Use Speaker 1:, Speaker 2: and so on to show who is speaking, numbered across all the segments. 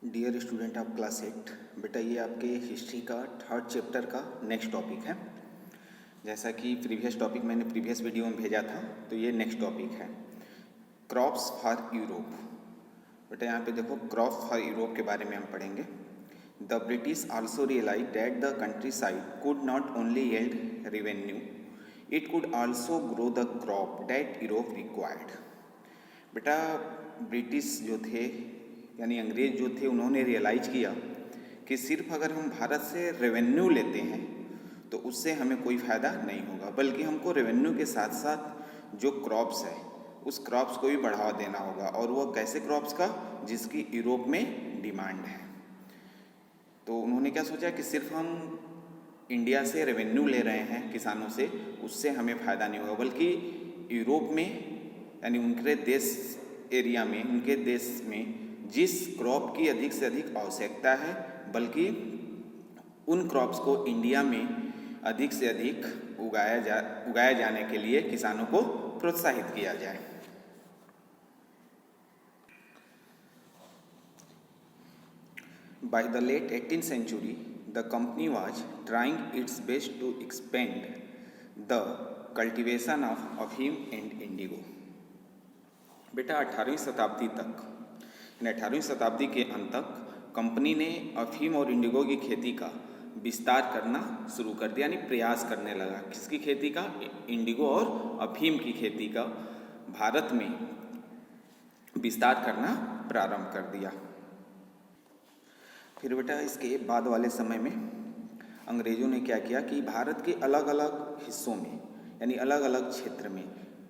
Speaker 1: Dear student of class 8, बेटा ये आपके हिस्ट्री का थर्ड चैप्टर का नेक्स्ट टॉपिक है। जैसा कि प्रीवियस टॉपिक मैंने प्रीवियस वीडियो में भेजा था, तो ये नेक्स्ट टॉपिक है क्रॉप्स फॉर यूरोप। बेटा यहाँ पे देखो, क्रॉप्स फॉर यूरोप के बारे में हम पढ़ेंगे। The British also realize that the country side could not only yield revenue, it could also grow the crop that Europe required. बेटा ब्रिटिश जो थे यानी अंग्रेज जो थे, उन्होंने रियलाइज किया कि सिर्फ अगर हम भारत से रेवेन्यू लेते हैं तो उससे हमें कोई फ़ायदा नहीं होगा, बल्कि हमको रेवेन्यू के साथ साथ जो क्रॉप्स है उस क्रॉप्स को भी बढ़ावा देना होगा। और वो कैसे क्रॉप्स का, जिसकी यूरोप में डिमांड है। तो उन्होंने क्या सोचा कि सिर्फ हम इंडिया से रेवेन्यू ले रहे हैं किसानों से, उससे हमें फ़ायदा नहीं होगा, बल्कि यूरोप में यानी उनके देश एरिया में, उनके देश में जिस क्रॉप की अधिक से अधिक आवश्यकता है, बल्कि उन क्रॉप्स को इंडिया में अधिक से अधिक उगाया जाने के लिए किसानों को प्रोत्साहित किया जाए। By the late 18th century, the company was trying its best to expand the cultivation of अफीम and indigo। बेटा 18वीं शताब्दी तक, 18वीं शताब्दी के अंत तक कंपनी ने अफीम और इंडिगो की खेती का विस्तार करना शुरू कर दिया, यानी प्रयास करने लगा। किसकी खेती का? इंडिगो और अफीम की खेती का भारत में विस्तार करना प्रारंभ कर दिया। फिर बेटा इसके बाद वाले समय में अंग्रेज़ों ने क्या किया कि भारत के अलग अलग हिस्सों में, यानी अलग अलग क्षेत्र में,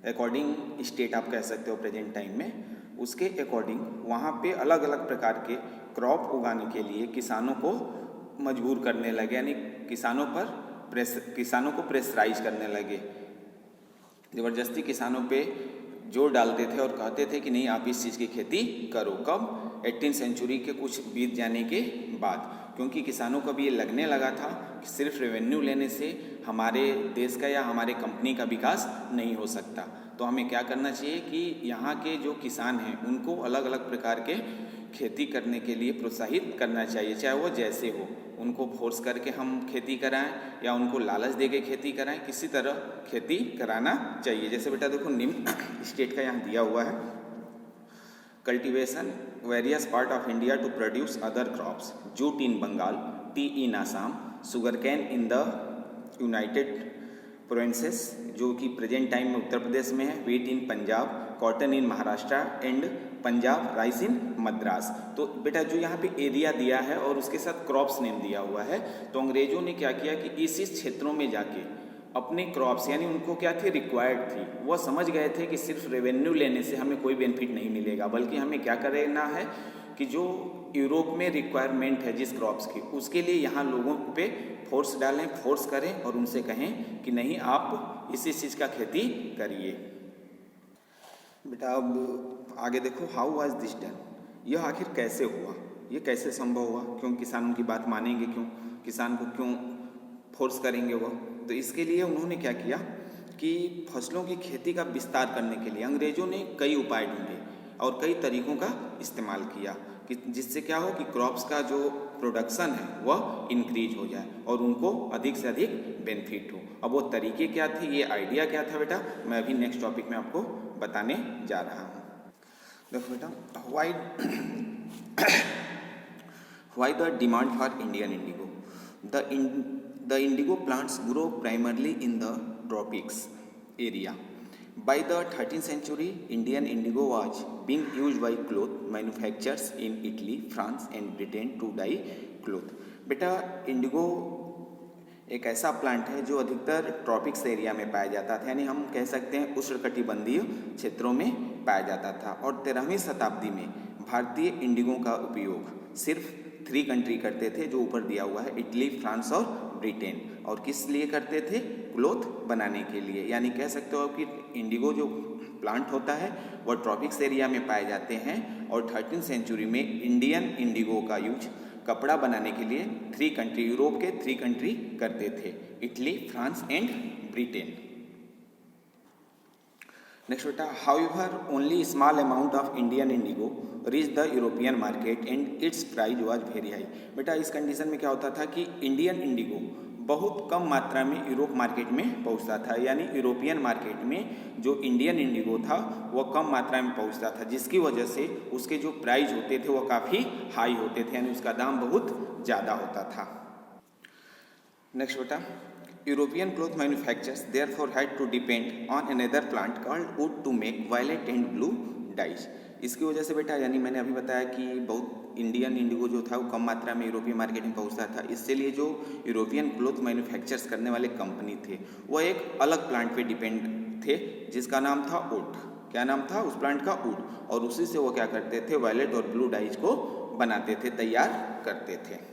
Speaker 1: अकॉर्डिंग स्टेट आप कह सकते हो प्रेजेंट टाइम में, उसके अकॉर्डिंग वहाँ पे अलग अलग प्रकार के क्रॉप उगाने के लिए किसानों को मजबूर करने लगे, यानी किसानों को प्रेशराइज करने लगे। ज़बरदस्ती किसानों पे जोर डालते थे और कहते थे कि नहीं, आप इस चीज़ की खेती करो। कब? 18वीं सेंचुरी के कुछ बीत जाने के बाद, क्योंकि किसानों को भी ये लगने लगा था कि सिर्फ रेवेन्यू लेने से हमारे देश का या हमारे कंपनी का विकास नहीं हो सकता। तो हमें क्या करना चाहिए कि यहाँ के जो किसान हैं उनको अलग अलग प्रकार के खेती करने के लिए प्रोत्साहित करना चाहिए, चाहे वो जैसे हो। उनको फोर्स करके हम खेती कराएं या उनको लालच दे के खेती कराएं, किसी तरह खेती कराना चाहिए। जैसे बेटा देखो, निम्न स्टेट का यहाँ दिया हुआ है, cultivation various part of India to produce other crops, jute in Bengal, tea in Assam, sugar cane in the United Provinces जो कि प्रेजेंट टाइम में उत्तर प्रदेश में है, wheat in Punjab, cotton in Maharashtra and Punjab, rice in Madras. तो बेटा जो यहाँ पे एरिया दिया है और उसके साथ क्रॉप्स नेम दिया हुआ है, तो अंग्रेजों ने क्या किया कि इस क्षेत्रों में जाके अपने क्रॉप्स, यानी उनको क्या थी, रिक्वायर्ड थी, वह समझ गए थे कि सिर्फ रेवेन्यू लेने से हमें कोई बेनिफिट नहीं मिलेगा, बल्कि हमें क्या करना है कि जो यूरोप में रिक्वायरमेंट है जिस क्रॉप्स की, उसके लिए यहाँ लोगों पे फोर्स डालें, फोर्स करें और उनसे कहें कि नहीं, आप इसी चीज़ का खेती करिए। बेटा अब आगे देखो, हाउ वाज दिस डन, यह आखिर कैसे हुआ, ये कैसे संभव हुआ, क्यों किसान उनकी बात मानेंगे, क्यों किसान को क्यों फोर्स करेंगे वो। तो इसके लिए उन्होंने क्या किया कि फसलों की खेती का विस्तार करने के लिए अंग्रेज़ों ने कई उपाय ढूंढे और कई तरीकों का इस्तेमाल किया कि जिससे क्या हो कि क्रॉप्स का जो प्रोडक्शन है वह इंक्रीज हो जाए और उनको अधिक से अधिक बेनिफिट हो। अब वो तरीके क्या थे, ये आइडिया क्या था बेटा, मैं अभी नेक्स्ट टॉपिक में आपको बताने जा रहा हूँ। देखो बेटा, why the demand for Indian Indigo, the Indigo plants grow primarily in the tropics area. By the 13th century, Indian indigo was being used by cloth manufacturers in Italy, France and Britain to dye cloth। बेटा Indigo एक ऐसा plant है जो अधिकतर tropics area में पाया जाता था, यानी हम कह सकते हैं उष्णकटिबंधीय क्षेत्रों में पाया जाता था। और 13वीं शताब्दी में भारतीय इंडिगो का उपयोग सिर्फ 3 कंट्री करते थे, जो ऊपर दिया हुआ है, इटली, फ्रांस और ब्रिटेन। और किस लिए करते थे? क्लोथ बनाने के लिए। यानी कह सकते हो कि इंडिगो जो प्लांट होता है वह ट्रॉपिक्स एरिया में पाए जाते हैं और 13वीं सेंचुरी में इंडियन इंडिगो का यूज कपड़ा बनाने के लिए 3 कंट्री, यूरोप के 3 कंट्री करते थे, Italy, France and Britain. Next बेटा, however only small amount of Indian indigo reach the European market and its price was very high. बेटा इस कंडीशन में क्या होता था कि इंडियन इंडिगो बहुत कम मात्रा में यूरोप मार्केट में पहुंचता था, यानी यूरोपियन मार्केट में जो इंडियन इंडिगो था वह कम मात्रा में पहुंचता था, जिसकी वजह से उसके जो प्राइस होते थे वह काफ़ी हाई होते थे, यानी उसका दाम बहुत ज़्यादा होता था। नेक्स्ट बेटा, European cloth manufacturers therefore had to depend on another plant called wood to make violet and blue dyes। इसकी वजह से बेटा, यानी मैंने अभी बताया कि बहुत इंडियन इंडिगो जो था वो कम मात्रा में यूरोपीय मार्केट में पहुंचता था, इससे लिए जो यूरोपियन क्लोथ मैन्युफैक्चर्स करने वाले कंपनी थे वह एक अलग प्लांट पे डिपेंड थे जिसका नाम था वुड। क्या नाम था उस प्लांट का? वुड। और उसी से वो क्या करते थे, वायलेट और ब्लू डाइज को बनाते थे, तैयार करते थे।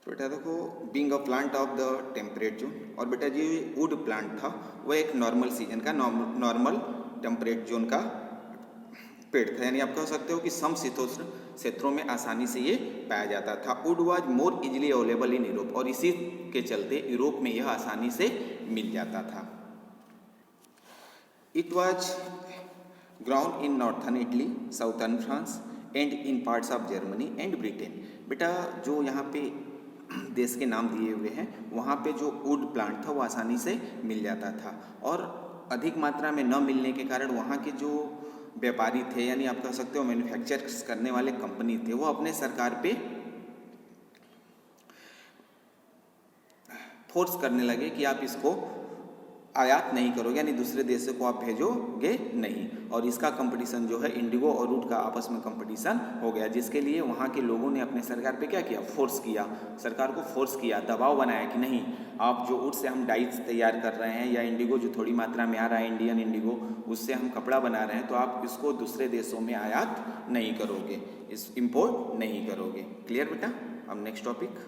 Speaker 1: तो बेटा देखो, being a plant of the temperate zone, और बेटा जो वुड प्लांट था वह एक नॉर्मल सीजन का नॉर्मल टेम्परेट जोन का पेड़ था, यानी आप कह सकते हो कि समशीतोष्ण क्षेत्रों में आसानी से ये पाया जाता था। Would was more easily available in Europe, और इसी के चलते यूरोप में यह आसानी से मिल जाता था। It was ground in northern Italy, southern France and in parts of Germany and Britain. बेटा जो यहाँ पे देश के नाम दिए हुए हैं वहाँ पे जो वुड प्लांट था वो आसानी से मिल जाता था, और अधिक मात्रा में न मिलने के कारण वहाँ के जो व्यापारी थे, यानी आप कह सकते हो मैन्युफैक्चर करने वाले कंपनी थे, वो अपने सरकार पे फोर्स करने लगे कि आप इसको आयात नहीं करोगे, यानी दूसरे देशों को आप भेजोगे नहीं। और इसका कंपटीशन जो है इंडिगो और वुड का आपस में कंपटीशन हो गया, जिसके लिए वहाँ के लोगों ने अपने सरकार पे क्या किया, फोर्स किया, सरकार को फोर्स किया, दबाव बनाया कि नहीं, आप जो वुड से हम डाइज तैयार कर रहे हैं या इंडिगो जो थोड़ी मात्रा में आ रहा है इंडियन इंडिगो, उससे हम कपड़ा बना रहे हैं, तो आप इसको दूसरे देशों में आयात नहीं करोगे, इस इम्पोर्ट नहीं करोगे। क्लियर बेटा? अब next topic.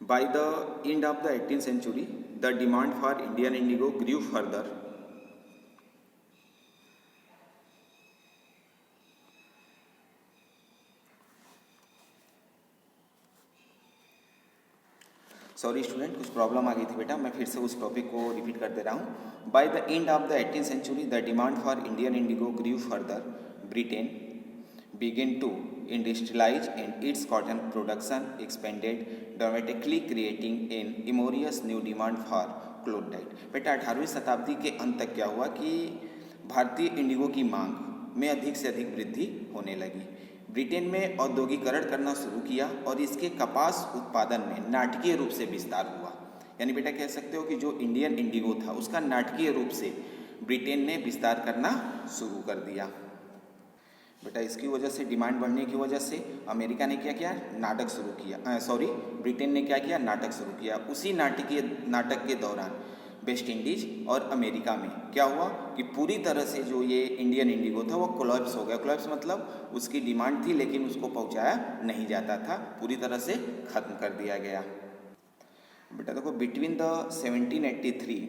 Speaker 1: By the end of the 18th century, the demand for Indian indigo grew further. Sorry student, कुछ प्रॉब्लम आ गई थी बेटा, मैं फिर से उस टॉपिक को रिपीट कर दे रहा हूँ। By the end of the 18th century, the demand for Indian indigo grew further. Britain began to industrialize and its cotton production expanded dramatically, creating an enormous new demand for cloth dye। बेटा 18वीं शताब्दी के अंत तक क्या हुआ कि भारतीय Indigo की मांग में अधिक से अधिक वृद्धि होने लगी। ब्रिटेन में औद्योगिकरण करना शुरू किया और इसके कपास उत्पादन में नाटकीय रूप से विस्तार हुआ, यानी बेटा कह सकते हो कि जो इंडियन इंडिगो था उसका नाटकीय रूप से ब्रिटेन ने विस्तार करना शुरू कर दिया। बेटा इसकी वजह से, डिमांड बढ़ने की वजह से अमेरिका ने क्या किया, नाटक शुरू किया, ब्रिटेन ने क्या किया, नाटक शुरू किया। उसी नाटक के दौरान वेस्ट इंडीज और अमेरिका में क्या हुआ कि पूरी तरह से जो ये इंडियन इंडिगो था वो कोलैप्स हो गया। कोलैप्स मतलब उसकी डिमांड थी लेकिन उसको पहुंचाया नहीं जाता था, पूरी तरह से खत्म कर दिया गया। बेटा देखो, between the 1783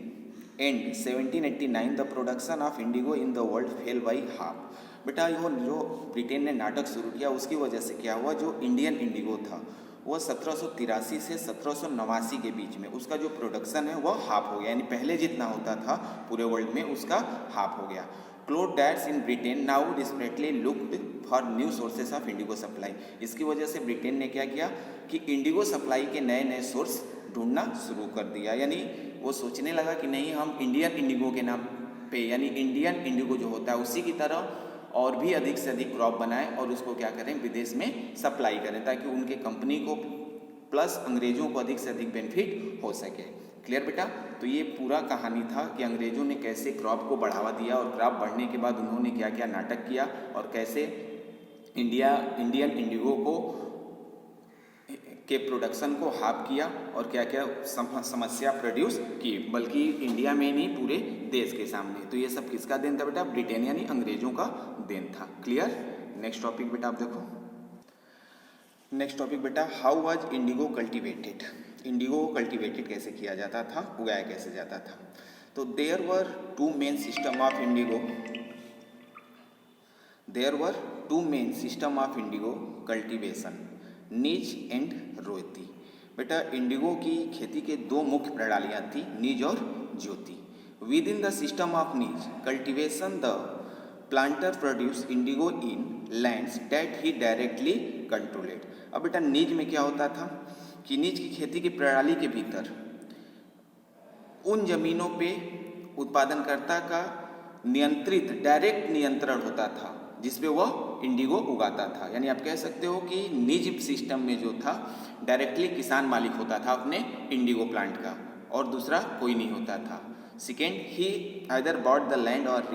Speaker 1: and 1789 the production of Indigo in the world fail by half. बेटा यो जो ब्रिटेन ने नाटक शुरू किया उसकी वजह से क्या हुआ, जो इंडियन इंडिगो था वह 1783 से 1789 के बीच में उसका जो प्रोडक्शन है वह हाफ हो गया, यानी पहले जितना होता था पूरे वर्ल्ड में उसका हाफ हो गया। Cloth dyers in Britain now desperately looked for new sources of Indigo supply. इसकी वजह से ब्रिटेन ने क्या किया कि इंडिगो सप्लाई के नए नए सोर्स ढूंढना शुरू कर दिया, यानी वो सोचने लगा कि नहीं, हम इंडियन इंडिगो के नाम पे, यानी इंडियन इंडिगो जो होता है उसी की तरह और भी अधिक से अधिक क्रॉप बनाएं और उसको क्या करें, विदेश में सप्लाई करें, ताकि उनके कंपनी को प्लस अंग्रेजों को अधिक से अधिक बेनिफिट हो सके। क्लियर बेटा? तो ये पूरा कहानी था कि अंग्रेजों ने कैसे क्रॉप को बढ़ावा दिया और क्रॉप बढ़ने के बाद उन्होंने क्या क्या नाटक किया और कैसे इंडियन इंडिगो को के प्रोडक्शन को हाफ किया और क्या क्या समस्या प्रोड्यूस की, बल्कि इंडिया में नहीं पूरे देश के सामने। तो ये सब किसका देन था बेटा? ब्रिटेन यानी अंग्रेजों का देन था। क्लियर? नेक्स्ट टॉपिक बेटा आप देखो। नेक्स्ट टॉपिक बेटा, how was indigo cultivated. Indigo को कल्टिवेटेड कैसे किया जाता था, उगाया कैसे जाता था? तो there were two main system of indigo, there were two main system of indigo cultivation, nij and ryoti. बेटा इंडिगो की खेती के दो मुख्य प्रणालियाँ थी, नीज और ज्योति। Within the system of nij cultivation the planter produce indigo in lands that he directly controlled. अब बेटा नीज में क्या होता था कि नीज की खेती की प्रणाली के भीतर उन जमीनों पे उत्पादनकर्ता का नियंत्रित डायरेक्ट नियंत्रण होता था जिसपे वह इंडिगो उगाता था। यानी आप कह सकते हो कि निज सिस्टम में जो था डायरेक्टली किसान मालिक होता था अपने इंडिगो प्लांट का, और दूसरा कोई नहीं होता था। Second, he either bought the land और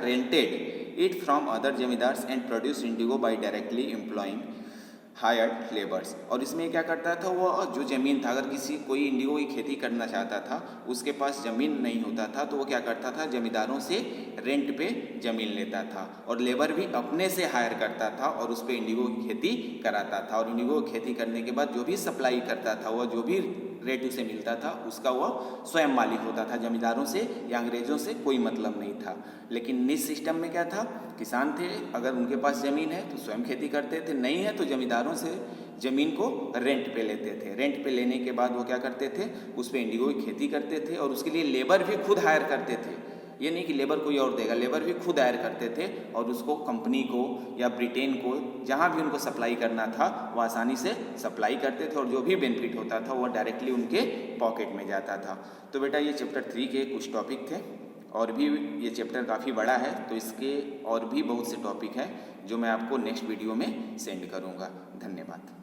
Speaker 1: rented it from other zamindars and produce indigo by directly employing hired labours. और इसमें क्या करता था, वो जो ज़मीन था, अगर कोई इंडिगो की खेती करना चाहता था, उसके पास ज़मीन नहीं होता था, तो वो क्या करता था, जमींदारों से रेंट पे ज़मीन लेता था और लेबर भी अपने से हायर करता था और उस पर इंडिगो की खेती कराता था। और इंडिगो की खेती करने के बाद जो भी सप्लाई करता था, वह जो भी रेट उसे मिलता था उसका वह स्वयं मालिक होता था, जमींदारों से या अंग्रेजों से कोई मतलब नहीं था। लेकिन निज सिस्टम में क्या था, किसान थे, अगर उनके पास ज़मीन है तो स्वयं खेती करते थे, नहीं है तो जमींदारों से ज़मीन को रेंट पे लेते थे। रेंट पे लेने के बाद वो क्या करते थे, उस पर इंडिगो की खेती करते थे और उसके लिए लेबर भी खुद हायर करते थे। ये नहीं कि लेबर कोई और देगा, लेबर भी खुद हायर करते थे और उसको कंपनी को या ब्रिटेन को जहाँ भी उनको सप्लाई करना था वो आसानी से सप्लाई करते थे और जो भी बेनिफिट होता था वो डायरेक्टली उनके पॉकेट में जाता था। तो बेटा ये चैप्टर 3 के कुछ टॉपिक थे, और भी ये चैप्टर काफ़ी बड़ा है, तो इसके और भी बहुत से टॉपिक हैं जो मैं आपको नेक्स्ट वीडियो में सेंड करूँगा। धन्यवाद।